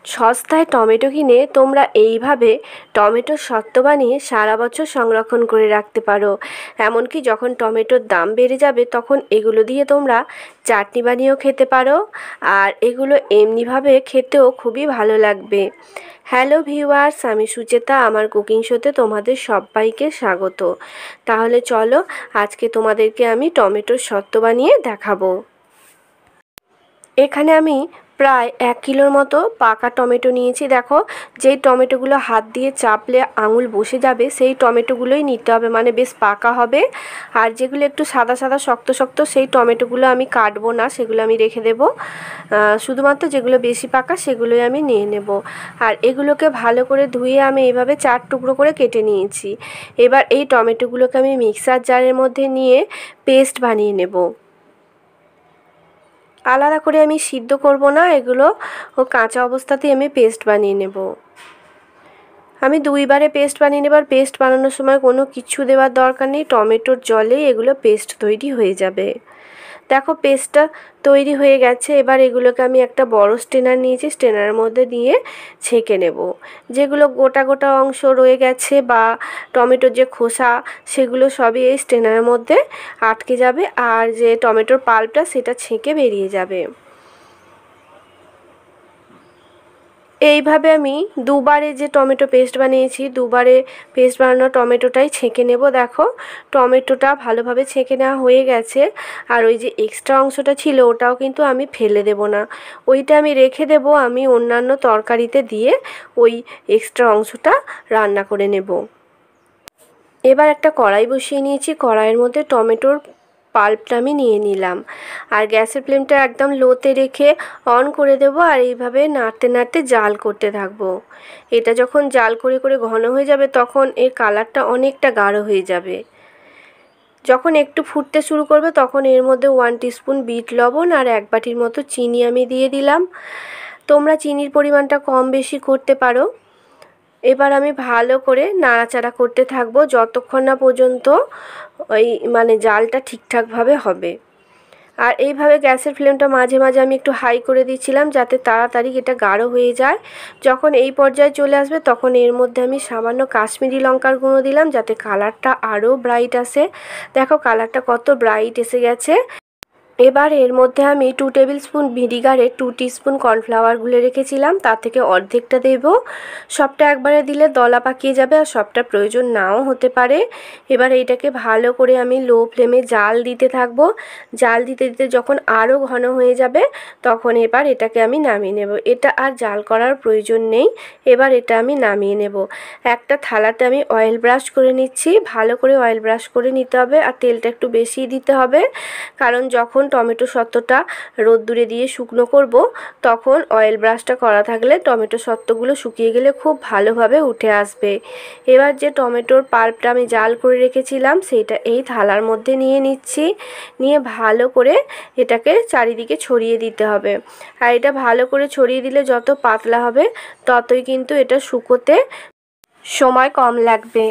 সস্তায় টমেটো কিনে তোমরা এইভাবে টমেটোর সত্ত্ব বানিয়ে সারা বছর সংরক্ষণ করে রাখতে পারো। এমনকি যখন টমেটোর দাম বেড়ে যাবে তখন এগুলো দিয়ে তোমরা চাটনি বানিয়েও খেতে পারো, আর এগুলো এমনিভাবে খেতেও খুবই ভালো লাগবে। হ্যালো ভিউয়ার্স, আমি সুচেতা, আমার কুকিং শোতে তোমাদের সবাইকে স্বাগত। তাহলে চলো আজকে তোমাদেরকে আমি টমেটোর সত্ত্ব বানিয়ে দেখাবো। এখানে আমি প্রায় 1 কিলোর মতো পাকা টমেটো নিয়েছি। দেখো, যেই টমেটোগুলো হাত দিয়ে চাপলে আঙুল বসে যাবে সেই টমেটোগুলোই নিতে হবে, মানে বেশ পাকা হবে। আর যেগুলো একটু সাদা সাদা শক্ত শক্ত সেই টমেটোগুলো আমি কাটবো না, সেগুলো আমি রেখে দেবো। শুধুমাত্র যেগুলো বেশি পাকা সেগুলোই আমি নিয়ে নেব। আর এগুলোকে ভালো করে ধুয়ে আমি এইভাবে 4 টুকরো করে কেটে নিয়েছি। এবার এই টমেটোগুলোকে আমি মিক্সার জারের মধ্যে নিয়ে পেস্ট বানিয়ে নেব। আলাদা করে আমি সিদ্ধ করব না, এগুলো কাঁচা অবস্থাতেই আমি পেস্ট বানিয়ে নেব। আমি 2 বারে পেস্ট বানিয়ে নেব। আর পেস্ট বানানোর সময় কোনো কিছু দেওয়ার দরকার নেই, টমেটোর জলেই এগুলো পেস্ট তৈরি হয়ে যাবে। দেখো, পেস্টটা তৈরি হয়ে গেছে। এবার এগুলোকে আমি একটা বড় স্ট্রেনার নিয়েছি, স্ট্রেনারের মধ্যে দিয়ে ছেঁকে নেব। যেগুলো গোটা গোটা অংশ রয়ে গেছে বা টমেটোর যে খোসা, সেগুলো সবই এই স্ট্রেনারের মধ্যে আটকে যাবে, আর যে টমেটোর পাল্পটা সেটা ছেঁকে বেরিয়ে যাবে। এইভাবে আমি 2 বারে যে টমেটো পেস্ট বানিয়েছি, 2 বারে পেস্ট বানানো টমেটোটাই ছেঁকে নেব। দেখো, টমেটোটা ভালোভাবে ছেঁকে নেওয়া হয়ে গেছে। আর ওই যে এক্সট্রা অংশটা ছিল ওটাও কিন্তু আমি ফেলে দেব না, ওইটা আমি রেখে দেব। আমি অন্যান্য তরকারিতে দিয়ে ওই এক্সট্রা অংশটা রান্না করে নেব। এবার একটা কড়াই বসিয়ে নিয়েছি, কড়াইয়ের মধ্যে টমেটোর পাল্পটা আমি নিয়ে নিলাম। আর গ্যাসের ফ্লেমটা একদম লোতে রেখে অন করে দেব। আর এইভাবে নাড়তে নাড়তে জাল করতে থাকবো। এটা যখন জাল করে করে ঘন হয়ে যাবে তখন এর কালারটা অনেকটা গাঢ় হয়ে যাবে। যখন একটু ফুটতে শুরু করবে তখন এর মধ্যে 1 টিস্পুন বিট লবণ আর 1 বাটির মতো চিনি আমি দিয়ে দিলাম। তোমরা চিনির পরিমাণটা কম বেশি করতে পারো। এবার আমি ভালো করে নাড়াচাড়া করতে থাকবো যতক্ষণ না পর্যন্ত ওই জালটা ঠিকঠাকভাবে হবে। আর এইভাবে গ্যাসের ফ্লেমটা মাঝে মাঝে আমি একটু হাই করে দিচ্ছিলাম যাতে তাড়াতাড়ি এটা গাঢ় হয়ে যায়। যখন এই পর্যায়ে চলে আসবে তখন এর মধ্যে আমি সামান্য কাশ্মীরি লঙ্কার গুঁড়ো দিলাম যাতে কালারটা আরও ব্রাইট আসে। দেখো, কালারটা কত ব্রাইট এসে গেছে। এবার এর মধ্যে আমি 2 টেবিল স্পুন ভিনিগারে 2 টিস্পুন কর্নফ্লাওয়ার গুলে রেখেছিলাম, তার থেকে অর্ধেকটা দেব। সবটা একবারে দিলে দলা পাকিয়ে যাবে আর সবটা প্রয়োজন নাও হতে পারে। এবার এইটাকে ভালো করে আমি লো ফ্লেমে জাল দিতে থাকবো। জাল দিতে দিতে যখন আরও ঘন হয়ে যাবে তখন এবার এটাকে আমি নামিয়ে নেব। এটা আর জাল করার প্রয়োজন নেই। এবার এটা আমি নামিয়ে নেব। একটা থালাতে আমি অয়েল ব্রাশ করে নিচ্ছি। ভালো করে অয়েল ব্রাশ করে নিতে হবে আর তেলটা একটু বেশিই দিতে হবে, কারণ যখন টমেটো সত্ত্বটা রোদ্দুরে দিয়ে শুকনো করব তখন অয়েল ব্রাশটা করা থাকলে টমেটো সত্ত্বগুলো শুকিয়ে গেলে খুব ভালোভাবে উঠে আসবে। এবার যে টমেটোর পাল্পটা আমি জাল করে রেখেছিলাম সেইটা এই থালার মধ্যে নিয়ে নিচ্ছি। নিয়ে ভালো করে এটাকে চারিদিকে ছড়িয়ে দিতে হবে। আর এটা ভালো করে ছড়িয়ে দিলে যত পাতলা হবে ততই কিন্তু এটা শুকোতে সময় কম লাগবে।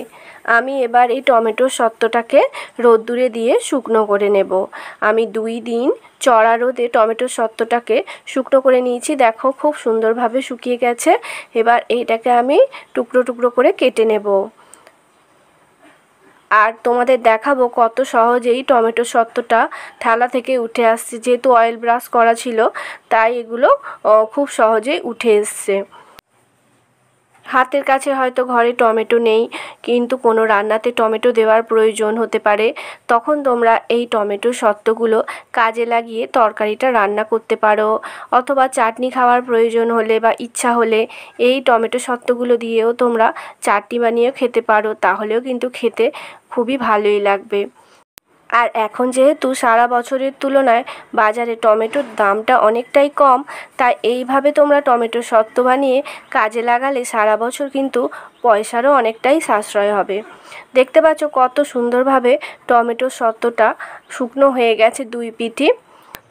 আমি এবার এই টমেটোর সত্ত্বটাকে রোদ্দুরে দিয়ে শুকনো করে নেব। আমি 2 দিন চড়া রোদে টমেটোর সত্ত্বটাকে শুকনো করে নিয়েছি। দেখো, খুব সুন্দরভাবে শুকিয়ে গেছে। এবার এইটাকে আমি টুকরো টুকরো করে কেটে নেব। আর তোমাদের দেখাবো কত সহজেই টমেটো সত্ত্বটা থালা থেকে উঠে আসছে। যেহেতু অয়েল ব্রাশ করা ছিল তাই এগুলো খুব সহজেই উঠে এসছে। হাতের কাছে হয়তো ঘরে টমেটো নেই, কিন্তু কোনো রান্নাতে টমেটো দেওয়ার প্রয়োজন হতে পারে, তখন তোমরা এই টমেটো সত্ত্বগুলো কাজে লাগিয়ে তরকারিটা রান্না করতে পারো। অথবা চাটনি খাওয়ার প্রয়োজন হলে বা ইচ্ছা হলে এই টমেটো সত্ত্বগুলো দিয়েও তোমরা চাটনি বানিয়েও খেতে পারো, তাহলেও কিন্তু খেতে খুবই ভালোই লাগবে। আর এখন যেহেতু সারা বছরের তুলনায় বাজারে টমেটোর দামটা অনেকটাই কম, তাই এইভাবে তোমরা টমেটোর সত্ত্ব বানিয়ে কাজে লাগালে সারা বছর কিন্তু পয়সারও অনেকটাই সাশ্রয় হবে। দেখতে পাচ্ছ কত সুন্দরভাবে টমেটোর সত্ত্বটা শুকনো হয়ে গেছে 2 পিঠই।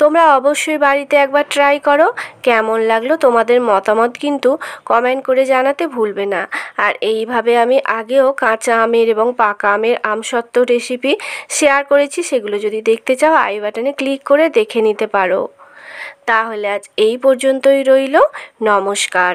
তোমরা অবশ্যই বাড়িতে একবার ট্রাই করো। কেমন লাগলো তোমাদের মতামত কিন্তু কমেন্ট করে জানাতে ভুলবে না। আর এইভাবে আমি আগেও কাঁচা আমের এবং পাকা আমের আমসত্ত্ব রেসিপি শেয়ার করেছি, সেগুলো যদি দেখতে চাও আই বাটনে ক্লিক করে দেখে নিতে পারো। তাহলে আজ এই পর্যন্তই রইল। নমস্কার।